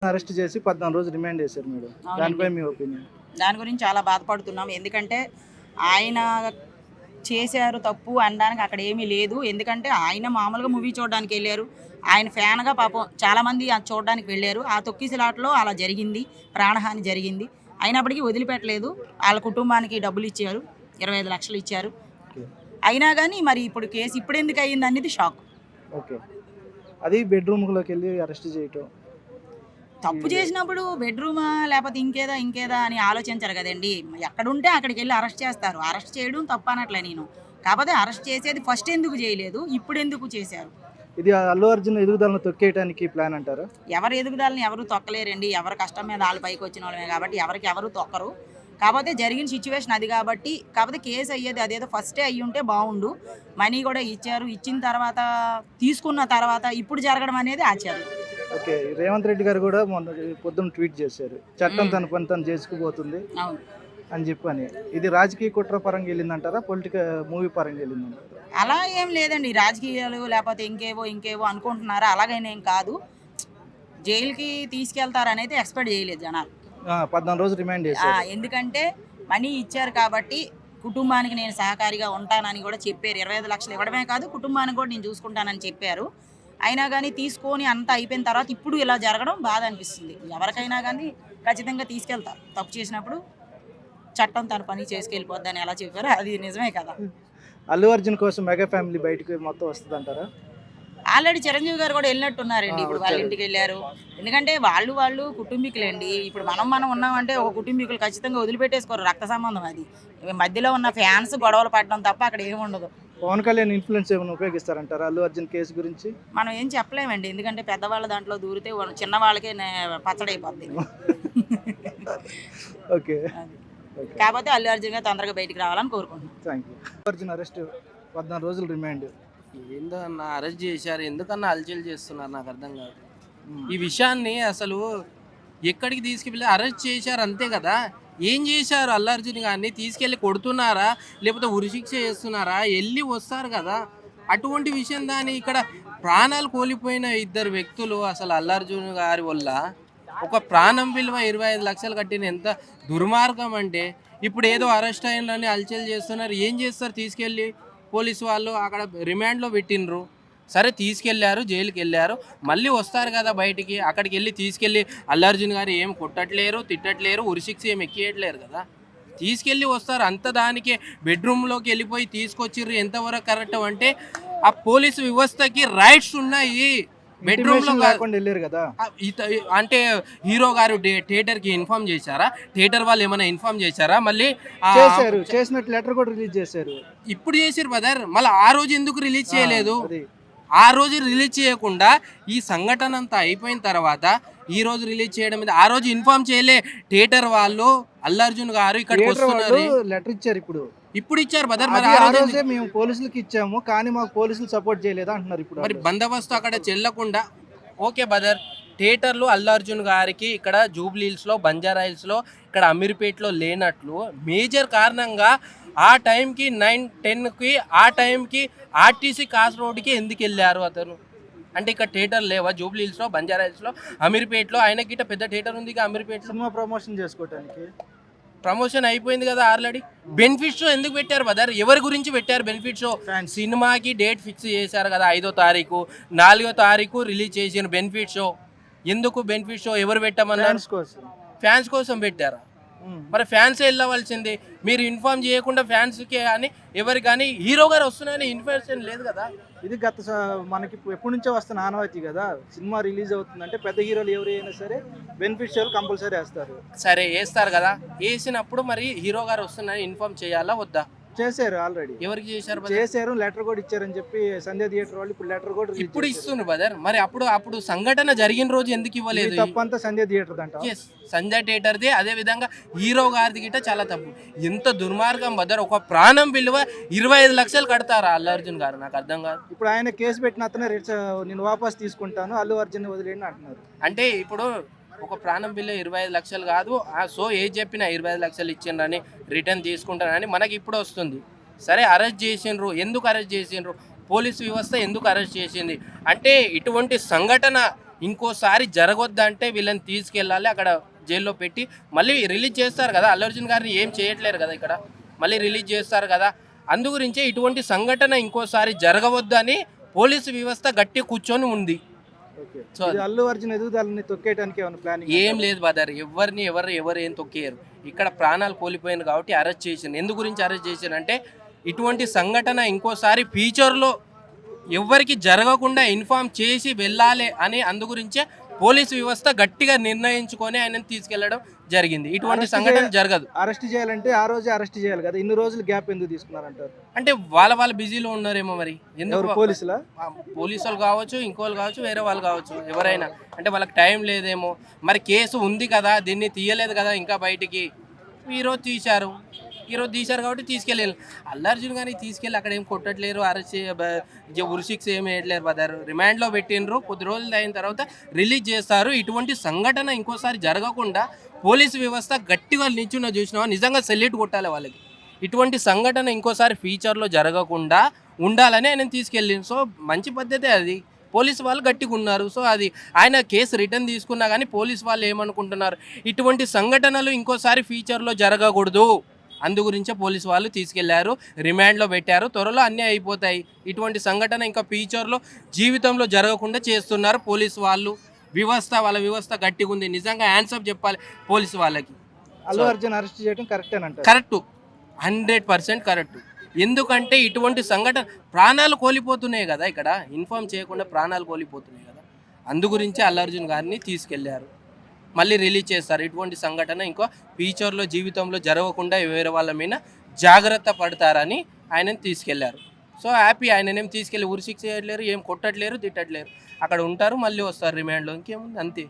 Arrest చేసి 14 రోజులు remand చేశారు మేడం. దానిపై మీ ఒపీనియన్? దాని గురించి చాలా బాధపడుతున్నాం. ఎందుకంటే ఆయన చేశారు తప్పు అనడానికి అక్కడ ఏమీ లేదు. ఎందుకంటే ఆయన మామూలుగా మూవీ చూడడానికి వెళ్ళారు. ఆయన ఫ్యాన్గా పాపం చాలామంది అది చూడడానికి వెళ్ళారు. ఆ తొక్కిసలాటలో అలా జరిగింది, ప్రాణహాని జరిగింది. అయినప్పటికీ వదిలిపెట్టలేదు. వాళ్ళ కుటుంబానికి డబ్బులు ఇచ్చారు, 25 లక్షలు ఇచ్చారు. అయినా కానీ మరి ఇప్పుడు కేసు ఇప్పుడు ఎందుకు అయ్యింది అనేది షాక్. ఓకే, అది బెడ్రూమ్లోకి వెళ్ళి అరెస్ట్ చేయటం తప్పు చేసినప్పుడు బెడ్రూమా లేకపోతే ఇంకేదా అని ఆలోచించరు కదండి. ఎక్కడుంటే అక్కడికి వెళ్ళి అరెస్ట్ చేస్తారు. అరెస్ట్ చేయడం తప్పు అనట్లే నేను. కాకపోతే అరెస్ట్ చేసేది ఫస్ట్ ఎందుకు చేయలేదు, ఇప్పుడు ఎందుకు చేశారు? ఇది అల్లు అర్జున్ ఎదుగుదలను తొక్కేయడానికి ప్లాన్ అంటారా? ఎవరి ఎదుగుదలని ఎవరు తొక్కలేరండి. ఎవరి కష్టం మీద వాళ్ళు పైకి వచ్చిన వాళ్ళమే కాబట్టి ఎవరు తొక్కరు. కాకపోతే జరిగిన సిచ్యువేషన్ అది కాబట్టి, కాకపోతే కేసు అయ్యేది అదేదో ఫస్టే అయ్యి ఉంటే బాగుండు. మనీ కూడా ఇచ్చారు. ఇచ్చిన తర్వాత తీసుకున్న తర్వాత ఇప్పుడు జరగడం అనేది ఆశ్చర్యం. ఓకే, రేవంత్ రెడ్డి గారు కూడా మొన్న పొద్దున్న ట్వీట్ చేశారు, చట్టం తన పని తను చేసుకుపోతుంది అని చెప్పని. ఇది రాజకీయ కుట్ర పరంగా వెళ్ళిందంటారా, పొలిటికల్ మూవీ పరంగా వెళ్ళిందంటారా? అలా ఏం లేదండి. రాజకీయాలు లేకపోతే ఇంకేవో అనుకుంటున్నారా? అలాగైనా ఏం కాదు. జైలుకి తీసుకెళ్తారనేది ఎక్స్పెక్ట్ చేయలేదు జనాలు. 14 రోజులు రిమాండ్ చేశారు. ఎందుకంటే మనీ ఇచ్చారు కాబట్టి కుటుంబానికి నేను సహకారిగా ఉంటానని కూడా చెప్పారు. 25 లక్షలు ఇవ్వడమే కాదు, కుటుంబానికి కూడా నేను చూసుకుంటానని చెప్పారు. అయినా కానీ తీసుకొని అంతా అయిపోయిన తర్వాత ఇప్పుడు ఇలా జరగడం బాధ అనిపిస్తుంది. ఎవరికైనా కానీ ఖచ్చితంగా తీసుకెళ్తారు. తప్పు చేసినప్పుడు చట్టం తన పని చేసుకెళ్ళిపోద్దని ఎలా చెప్పారో అది నిజమే కదా. అల్లు అర్జున్ కోసం మెగా ఫ్యామిలీ బయటకు మొత్తం వస్తుంది అంటారా? ఆల్రెడీ చిరంజీవి గారు కూడా వెళ్ళినట్టున్నారండి. ఇప్పుడు వాళ్ళ ఇంటికి వెళ్ళారు. ఎందుకంటే వాళ్ళు కుటుంబీకులండి. ఇప్పుడు మనం ఉన్నామంటే ఒక కుటుంబీకులు ఖచ్చితంగా వదిలిపెట్టేసుకోరు. రక్త సంబంధం అది. మధ్యలో ఉన్న ఫ్యాన్స్ గొడవలు పడడం తప్ప అక్కడ ఏముండదు. పవన్ కళ్యాణ్ ఇన్ఫ్లుయెన్స్ ఏమైనా ఉపయోగిస్తారంటారా అల్లు అర్జున్ కేసు గురించి? మనం ఏం చెప్పలేమండి. ఎందుకంటే పెద్దవాళ్ళ దాంట్లో దూరితే చిన్న వాళ్ళకే పచ్చడైపోద్ది. ఓకే, కాకపోతే అల్లు అర్జున్ గారు తొందరగా బయటికి రావాలని కోరుకుంటున్నాం. Thank you. అర్జున్ అరెస్ట్ 14 రోజులు రిమాండ్. ఏందో అన్న అరెస్ట్ చేశారు, ఎందుకన్నా అలచల్ చేస్తున్నారు నాకు అర్థం కాదు. ఈ విషయాన్ని అసలు ఎక్కడికి తీసుకెళ్ళి అరెస్ట్ చేశారు అంతే కదా. ఏం చేశారు అల్లు అర్జున్ గారిని తీసుకెళ్ళి కొడుతున్నారా లేకపోతే ఉరిశిక్ష చేస్తున్నారా? వెళ్ళి వస్తారు కదా. అటువంటి విషయం దాని ఇక్కడ ప్రాణాలు కోల్పోయిన ఇద్దరు వ్యక్తులు అసలు అల్లు అర్జున్ గారి వల్ల ఒక ప్రాణం విలువ 25 లక్షలు కట్టిన ఎంత దుర్మార్గం అంటే, ఇప్పుడు ఏదో అరెస్ట్ అయినని అలచల్ చేస్తున్నారు. ఏం చేస్తారు? తీసుకెళ్ళి పోలీసు వాళ్ళు అక్కడ రిమాండ్లో పెట్టినరు. సరే తీసుకెళ్లారు, జైలుకి వెళ్ళారు, మళ్ళీ వస్తారు కదా బయటికి. అక్కడికి వెళ్ళి తీసుకెళ్ళి అల్లు అర్జున్ గారు ఏం కొట్టట్లేరు, తిట్టట్లేరు, ఉరిశిక్ష ఏం ఎక్కియట్లేరు కదా. తీసుకెళ్ళి వస్తారు. అంత దానికే బెడ్రూమ్లోకి వెళ్ళిపోయి తీసుకొచ్చిర్రు. ఎంతవరకు కరెక్ట్ అంటే ఆ పోలీసు వ్యవస్థకి రైట్స్ ఉన్నాయి. బెడ్రూమ్లో వెళ్ళారు కదా. అంటే హీరో గారు థియేటర్కి ఇన్ఫార్మ్ చేశారా? థియేటర్ వాళ్ళు ఏమైనా ఇన్ఫార్మ్ చేశారా? మళ్ళీ చేసినట్టు లెటర్ కూడా రిలీజ్ చేశారు. ఇప్పుడు చేసిరు బ్రదర్. మళ్ళీ ఆ రోజు ఎందుకు రిలీజ్ చేయలేదు? ఆ రోజు రిలీజ్ చేయకుండా ఈ సంఘటన అంతా అయిపోయిన తర్వాత ఈ రోజు రిలీజ్ చేయడం మీద ఆ రోజు ఇన్ఫార్మ్ చేయలే థియేటర్ వాళ్ళు. అల్లు అర్జున్ గారు ఇక్కడికి వస్తున్నారు, లెటర్ ఇచ్చారు. ఇప్పుడు ఇచ్చారు బ్రదర్. మరి ఆ రోజే మేము పోలీసులకు ఇచ్చాము కానీ మాకు పోలీసులు సపోర్ట్ చేయలేదు అంటున్నారు. ఇప్పుడు మరి బందోబస్తు అక్కడ చెల్లకుండా ఓకే బ్రదర్. థియేటర్లు అల్లు అర్జున్ గారికి ఇక్కడ జూబ్లీహిల్స్లో, బంజారాహిల్స్లో, ఇక్కడ అమీర్పేటలో లేనట్లు మేజర్ కారణంగా ఆ టైంకి 9-10కి ఆ టైంకి ఆర్టీసీ కాస్ రోడ్కి ఎందుకు వెళ్ళారు అతను? అంటే ఇక్కడ థియేటర్ లేవా జూబ్లీహిల్స్లో, బంజారాహిల్స్లో, అమీర్పేటలో? ఆయనకి ఇట్లా పెద్ద థియేటర్ ఉంది అమీర్పేటలో. సినిమా ప్రమోషన్ చేసుకోవడానికి ప్రమోషన్ అయిపోయింది కదా ఆల్రెడీ. బెనిఫిట్ షో ఎందుకు పెట్టారు బ్రదర్? ఎవరి గురించి పెట్టారు బెనిఫిట్ షో? సినిమాకి డేట్ ఫిక్స్ చేశారు కదా, 5వ తారీఖు, 4వ తారీఖు రిలీజ్ చేసిన బెనిఫిట్ షో. ఎందుకు బెనిఫిట్ షో ఎవరు పెట్టమన్నారు? ఫ్యాన్స్ కోసం పెట్టారా? మరి ఫ్యాన్స్ వెళ్ళవలసింది. మీరు ఇన్ఫార్మ్ చేయకుండా ఫ్యాన్స్కి కానీ ఎవరికి కానీ హీరో గారు వస్తున్నాయని ఇన్ఫర్మేషన్ లేదు కదా. ఇది మనకి ఎప్పటి నుంచో వస్తున్న ఆనవాయితీ కదా. సినిమా రిలీజ్ అవుతుందంటే పెద్ద హీరోలు ఎవరైనా సరే బెనిఫిట్ షోలు కంపల్సరీ వేస్తారు. సరే వేస్తారు కదా. వేసినప్పుడు మరి హీరో గారు వస్తున్నాయని ఇన్ఫార్మ్ చేయాలా వద్దా? చేశారు ఆల్రెడీ. ఎవరికి చేశారు? లెటర్ కూడా ఇచ్చారని చెప్పి సంజయ్ థియేటర్ వాళ్ళు ఇప్పుడు లెటర్ కూడా ఇప్పుడు ఇస్తున్నారు బ్రదర్. మరి అప్పుడు సంఘటన జరిగిన రోజు ఎందుకు ఇవ్వలేదు? తప్పంతా సంజయ్ థియేటర్ అంట. సంజయ్ థియేటర్ది. అదే విధంగా హీరో గారిది గిట్ట చాలా తప్పు. ఎంత దుర్మార్గం బ్రదర్. ఒక ప్రాణం విలువ 25 లక్షలు కడతారా అల్లు అర్జున్ గారు? నాకు అర్థం కాదు. ఇప్పుడు ఆయన కేసు పెట్టిన అతనే నేను వాపస్ తీసుకుంటాను, అల్లు అర్జున్ వదిలేండి అంటున్నారు. అంటే ఇప్పుడు ఒక ప్రాణం బిల్లు 25 లక్షలు కాదు. సో ఏది చెప్పినా 25 లక్షలు ఇచ్చిండ్రని రిటర్న్ తీసుకుంటానని మనకి ఇప్పుడు వస్తుంది. సరే అరెస్ట్ చేసిండ్రు, ఎందుకు అరెస్ట్ చేసిండ్రు? పోలీసు వ్యవస్థ ఎందుకు అరెస్ట్ చేసింది అంటే ఇటువంటి సంఘటన ఇంకోసారి జరగొద్దంటే వీళ్ళని తీసుకెళ్ళాలి, అక్కడ జైల్లో పెట్టి మళ్ళీ రిలీజ్ చేస్తారు కదా. అల్లు అర్జున్ గారిని ఏం చేయట్లేరు కదా ఇక్కడ, మళ్ళీ రిలీజ్ చేస్తారు కదా. అందు గురించే ఇటువంటి సంఘటన ఇంకోసారి జరగవద్దని పోలీసు వ్యవస్థ గట్టి కూర్చొని ఉంది. సో అల్లు అర్జున్ ఎదుగుదలని తొక్కేయడానికి ఏమైనా ప్లానింగ్? ఏం లేదు బదర్, ఎవరు ఏం తొక్కేయరు. ఇక్కడ ప్రాణాలు కోల్పోయింది కాబట్టి అరెస్ట్ చేసింది. ఎందు గురించి అరెస్ట్ చేసింది అంటే ఇటువంటి సంఘటన ఇంకోసారి ఫ్యూచర్లో ఎవరికి జరగకుండా ఇన్ఫార్మ్ చేసి వెళ్ళాలి అని అందు గురించే పోలీసు వ్యవస్థ గట్టిగా నిర్ణయించుకొని ఆయనను తీసుకెళ్లడం జరిగింది. ఇటువంటి సంఘటన జరగదు. అరెస్ట్ చేయాలంటే ఆ రోజే అరెస్ట్ చేయాలి కదా, ఇన్ని రోజులు గ్యాప్ ఎందుకు తీసుకున్నారంటారు? అంటే వాళ్ళ బిజీలో ఉన్నారేమో మరి. ఎందుకు పోలీసులు కావచ్చు, ఇంకోళ్ళు కావచ్చు, వేరే వాళ్ళు కావచ్చు, ఎవరైనా అంటే వాళ్ళకి టైం లేదేమో. మరి కేసు ఉంది కదా, దీన్ని తీయలేదు కదా ఇంకా బయటికి. ఈరోజు తీశారు కాబట్టి తీసుకెళ్ళారు. అల్లు అర్జున్ గారిని తీసుకెళ్ళి అక్కడ ఏం కొట్టట్లేరు, అరెస్ట్ ఉరిశిక్ష ఏం వేయట్లేరు బదరు. రిమాండ్లో పెట్టినరు, కొద్ది రోజులు అయిన తర్వాత రిలీజ్ చేస్తారు. ఇటువంటి సంఘటన ఇంకోసారి జరగకుండా పోలీసు వ్యవస్థ గట్టిగా నిల్చున్న చూసినా నిజంగా సెల్యూట్ కొట్టాలి వాళ్ళకి. ఇటువంటి సంఘటన ఇంకోసారి ఫ్యూచర్లో జరగకుండా ఉండాలని ఆయన తీసుకెళ్ళింది. సో మంచి పద్ధతే అది. పోలీసు వాళ్ళు గట్టిగా ఉన్నారు. సో అది ఆయన కేసు రిటర్న్ తీసుకున్నా కానీ పోలీసు వాళ్ళు ఏమనుకుంటున్నారు, ఇటువంటి సంఘటనలు ఇంకోసారి ఫ్యూచర్లో జరగకూడదు, అందు గురించే పోలీసు వాళ్ళు తీసుకెళ్లారు, రిమాండ్లో పెట్టారు. త్వరలో అన్నీ అయిపోతాయి. ఇటువంటి సంఘటన ఇంకా ఫ్యూచర్లో జీవితంలో జరగకుండా చేస్తున్నారు పోలీసు వాళ్ళు. వాళ్ళ వ్యవస్థ గట్టిగా ఉంది. నిజంగా హ్యాండ్సప్ చెప్పాలి పోలీసు వాళ్ళకి. అల్లు అర్జున్ అరెస్ట్ చేయడం కరెక్టేనంట? Correct, 100% correct. ఎందుకంటే ఇటువంటి సంఘటన ప్రాణాలు కోల్పోతున్నాయి కదా, ఇక్కడ ఇన్ఫార్మ్ చేయకుండా ప్రాణాలు కోల్పోతున్నాయి కదా. అందు గురించి అల్లు అర్జున్ గారిని తీసుకెళ్లారు, మళ్ళీ రిలీజ్ చేస్తారు. ఇటువంటి సంఘటన ఇంకో ఫ్యూచర్లో జీవితంలో జరగకుండా వేరే వాళ్ళ మీద జాగ్రత్త పడతారని ఆయనని తీసుకెళ్లారు. So happy. ఆయననేం తీసుకెళ్ళి ఉరిశిక్ష చేయట్లేరు, ఏం కొట్టట్లేరు, తిట్టట్లేరు. అక్కడ ఉంటారు, మళ్ళీ వస్తారు రిమాండ్లో. ఇంకేముంది, అంతే.